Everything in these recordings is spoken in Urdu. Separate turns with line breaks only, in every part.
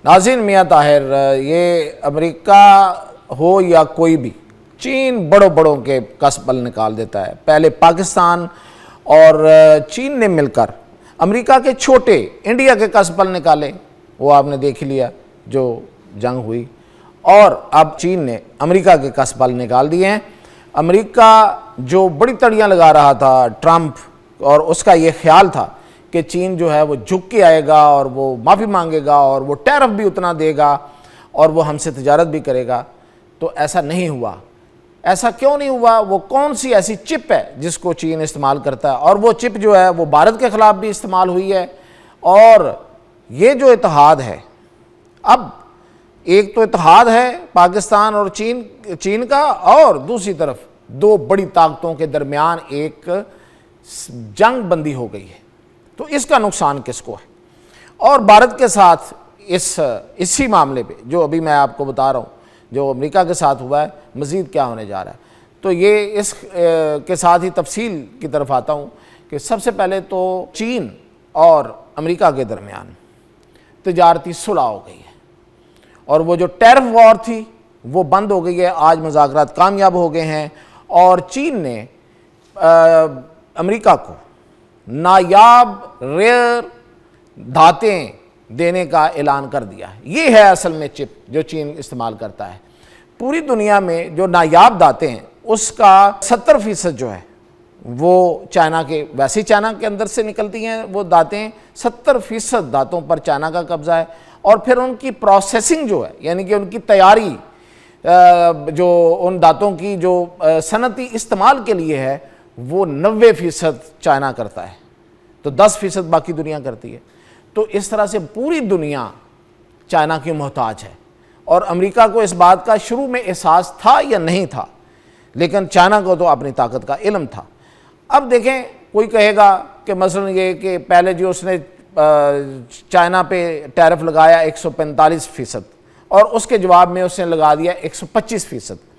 ناظرین، میاں طاہر، یہ امریکہ ہو یا کوئی بھی، چین بڑوں کے کس پل نکال دیتا ہے۔ پہلے پاکستان اور چین نے مل کر امریکہ کے چھوٹے انڈیا کے کس پل نکالے، وہ آپ نے دیکھ لیا جو جنگ ہوئی، اور اب چین نے امریکہ کے کس پل نکال دیے ہیں۔ امریکہ جو بڑی تڑیاں لگا رہا تھا ٹرمپ، اور اس کا یہ خیال تھا کہ چین جو ہے وہ جھک کے آئے گا اور وہ معافی مانگے گا اور وہ ٹیرف بھی اتنا دے گا اور وہ ہم سے تجارت بھی کرے گا، تو ایسا نہیں ہوا۔ ایسا کیوں نہیں ہوا؟ وہ کون سی ایسی چپ ہے جس کو چین استعمال کرتا ہے، اور وہ چپ جو ہے وہ بھارت کے خلاف بھی استعمال ہوئی ہے۔ اور یہ جو اتحاد ہے، اب ایک تو اتحاد ہے پاکستان اور چین کا، اور دوسری طرف دو بڑی طاقتوں کے درمیان ایک جنگ بندی ہو گئی ہے، تو اس کا نقصان کس کو ہے؟ اور بھارت کے ساتھ اسی معاملے پہ جو ابھی میں آپ کو بتا رہا ہوں جو امریکہ کے ساتھ ہوا ہے، مزید کیا ہونے جا رہا ہے، تو یہ اس کے ساتھ ہی تفصیل کی طرف آتا ہوں کہ سب سے پہلے تو چین اور امریکہ کے درمیان تجارتی صلح ہو گئی ہے، اور وہ جو ٹیرف وار تھی وہ بند ہو گئی ہے۔ آج مذاکرات کامیاب ہو گئے ہیں، اور چین نے امریکہ کو نایاب ریئر دھاتیں دینے کا اعلان کر دیا ہے۔ یہ ہے اصل میں چپ جو چین استعمال کرتا ہے۔ پوری دنیا میں جو نایاب دھاتیں ہیں اس کا 70% جو ہے وہ چائنا کے، ویسے چائنا کے اندر سے نکلتی ہیں وہ دھاتیں، 70% دھاتوں پر چائنا کا قبضہ ہے، اور پھر ان کی پروسیسنگ جو ہے، یعنی کہ ان کی تیاری جو ان دھاتوں کی جو صنعتی استعمال کے لیے ہے، وہ 90% چائنا کرتا ہے، تو 10% باقی دنیا کرتی ہے۔ تو اس طرح سے پوری دنیا چائنا کی محتاج ہے، اور امریکہ کو اس بات کا شروع میں احساس تھا یا نہیں تھا، لیکن چائنا کو تو اپنی طاقت کا علم تھا۔ اب دیکھیں، کوئی کہے گا کہ مثلا یہ کہ پہلے جو اس نے چائنا پہ ٹیرف لگایا 145%، اور اس کے جواب میں اس نے لگا دیا 125%۔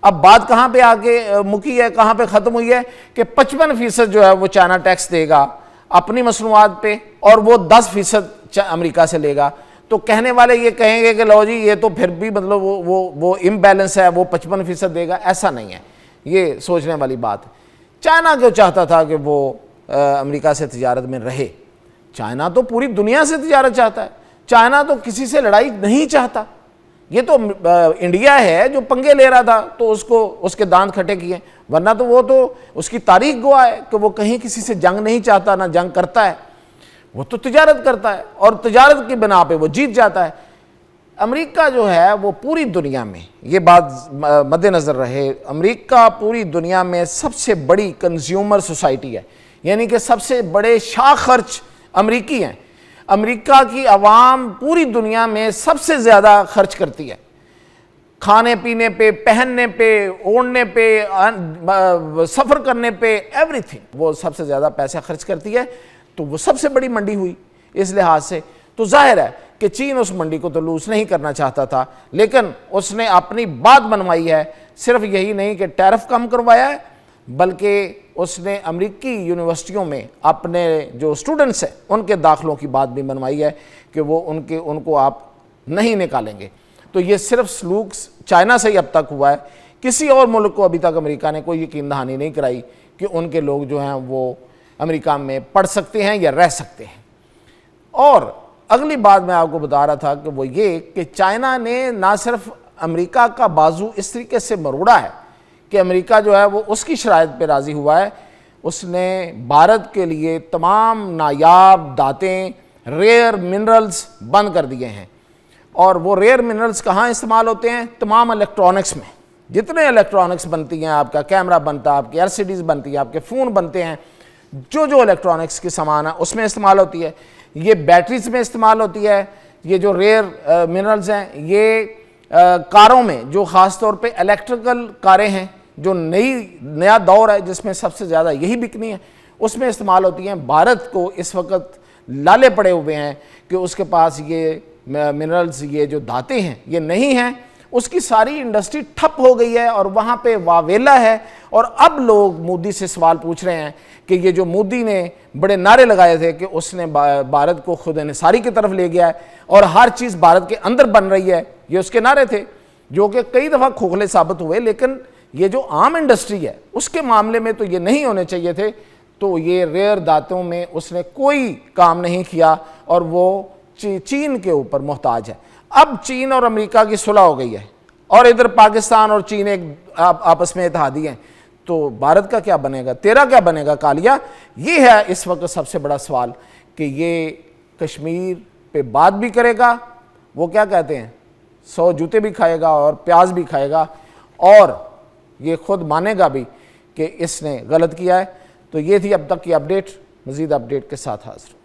اب بات کہاں پہ آگے مکی ہے، کہاں پہ ختم ہوئی ہے کہ 55% جو ہے وہ چائنا ٹیکس دے گا اپنی مصنوعات پہ، اور وہ 10% امریکہ سے لے گا۔ تو کہنے والے یہ کہیں گے کہ لو جی یہ تو پھر بھی مطلب وہ امبیلنس ہے، وہ 55% دے گا۔ ایسا نہیں ہے، یہ سوچنے والی بات ہے۔ چائنا کیوں چاہتا تھا کہ وہ امریکہ سے تجارت میں رہے؟ چائنا تو پوری دنیا سے تجارت چاہتا ہے، چائنا تو کسی سے لڑائی نہیں چاہتا۔ یہ تو انڈیا ہے جو پنگے لے رہا تھا تو اس کے دانت کھٹے کیے، ورنہ تو وہ تو اس کی تاریخ گواہ ہے کہ وہ کہیں کسی سے جنگ نہیں چاہتا، نہ جنگ کرتا ہے، وہ تو تجارت کرتا ہے، اور تجارت کی بنا پہ وہ جیت جاتا ہے۔ امریکہ جو ہے وہ پوری دنیا میں، یہ بات مد نظر رہے، امریکہ پوری دنیا میں سب سے بڑی کنزیومر سوسائٹی ہے، یعنی کہ سب سے بڑے شاہ خرچ امریکی ہیں۔ امریکہ کی عوام پوری دنیا میں سب سے زیادہ خرچ کرتی ہے، کھانے پینے پہ، پہننے پہ، اوڑھنے پہ، سفر کرنے پہ، ایوری تھنگ، وہ سب سے زیادہ پیسہ خرچ کرتی ہے۔ تو وہ سب سے بڑی منڈی ہوئی اس لحاظ سے۔ تو ظاہر ہے کہ چین اس منڈی کو تو لوز نہیں کرنا چاہتا تھا، لیکن اس نے اپنی بات بنوائی ہے۔ صرف یہی نہیں کہ ٹیرف کم کروایا ہے، بلکہ اس نے امریکی یونیورسٹیوں میں اپنے جو اسٹوڈنٹس ہیں ان کے داخلوں کی بات بھی بنوائی ہے کہ وہ ان کو آپ نہیں نکالیں گے۔ تو یہ صرف سلوک چائنا سے ہی اب تک ہوا ہے، کسی اور ملک کو ابھی تک امریکہ نے کوئی یقین دہانی نہیں کرائی کہ ان کے لوگ جو ہیں وہ امریکہ میں پڑھ سکتے ہیں یا رہ سکتے ہیں۔ اور اگلی بات میں آپ کو بتا رہا تھا کہ وہ یہ کہ چائنا نے نہ صرف امریکہ کا بازو اس طریقے سے مروڑا ہے کہ امریکہ جو ہے وہ اس کی شرائط پہ راضی ہوا ہے، اس نے بھارت کے لیے تمام نایاب دھاتیں، ریئر منرلز بند کر دیے ہیں۔ اور وہ ریئر منرلز کہاں استعمال ہوتے ہیں؟ تمام الیکٹرانکس میں، جتنے الیکٹرانکس بنتی ہیں، آپ کا کیمرہ بنتا ہے، آپ کی LCDs بنتی ہے، آپ کے فون بنتے ہیں، جو الیکٹرانکس کے سامان ہے اس میں استعمال ہوتی ہے۔ یہ بیٹریز میں استعمال ہوتی ہے۔ یہ جو ریئر منرلز ہیں یہ کاروں میں، جو خاص طور پہ الیکٹریکل کاریں ہیں، جو نیا دور ہے جس میں سب سے زیادہ یہی بکنی ہے، اس میں استعمال ہوتی ہیں۔ بھارت کو اس وقت لالے پڑے ہوئے ہیں کہ اس کے پاس یہ منرلز، یہ جو دھاتیں ہیں یہ نہیں ہیں، اس کی ساری انڈسٹری ٹھپ ہو گئی ہے اور وہاں پہ واویلا ہے. اور اب لوگ مودی سے سوال پوچھ رہے ہیں کہ یہ جو مودی نے بڑے نعرے لگائے تھے کہ اس نے بھارت کو خود انحصاری کی طرف لے گیا ہے اور ہر چیز بھارت کے اندر بن رہی ہے، یہ اس کے نعرے تھے جو کہ کئی دفعہ کھوکھلے ثابت ہوئے. لیکن یہ جو عام انڈسٹری ہے اس کے معاملے میں تو یہ نہیں ہونے چاہیے تھے. تو یہ ریئر دھاتوں میں اس نے کوئی کام نہیں کیا اور وہ چین کے اوپر محتاج ہے. اب چین اور امریکہ کی صلح ہو گئی ہے اور ادھر پاکستان اور چین ایک آپس میں اتحادی ہیں، تو بھارت کا کیا بنے گا، تیرا کیا بنے گا کالیا؟ یہ ہے اس وقت سب سے بڑا سوال کہ یہ کشمیر پہ بات بھی کرے گا، وہ کیا کہتے ہیں 100 جوتے بھی کھائے گا اور پیاز بھی کھائے گا، اور یہ خود مانے گا بھی کہ اس نے غلط کیا ہے. تو یہ تھی اب تک کی اپڈیٹ. مزید اپڈیٹ کے ساتھ حاضر.